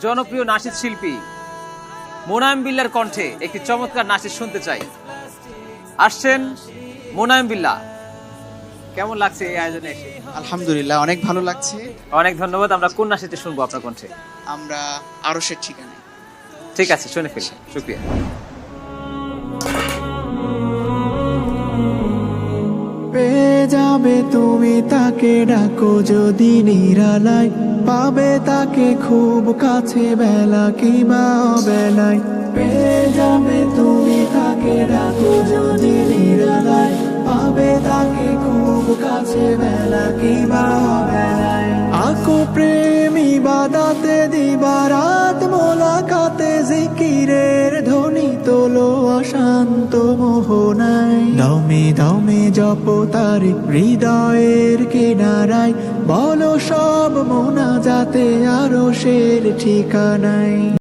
জনপ্রিয় নাশিদ শিল্পী মোনায়েম বিল্লাহর কণ্ঠে একটি চমৎকার নাশিদ শুনতে চাই। আসছেন মোনায়েম বিল্লাহ। কেমন লাগছে এই আয়োজনে এসে? আলহামদুলিল্লাহ, অনেক ভালো লাগছে। অনেক ধন্যবাদ। আমরা কোন নাশিদটি শুনবো আপনার কণ্ঠে? আমরা আরশের ঠিকানায়। ঠিক আছে, শুনে ফেলি। শুকরিয়া। পেয়ে যাবে তুমি তাকে, ডাকো যদি নিরালায়, পাবে তাকে খুব কাছে বেলা কিংবা অবেলায়। পেয়ে যাবে তুমি তাকে, ডাকো যদি নিরালায়, পাবে তাকে খুব কাছে বেলা কিংবা অবেলায়। আকো প্রেম ইবাদাতে দিবারাত মোলাকাতে, জিকিরের ধ্বনি তোলো অশান্ত মোহনায়। দমে দমে জপ তার হৃদয়ের কিনারায়, বলো সব মোনাজাতে আরশের ঠিকানায়।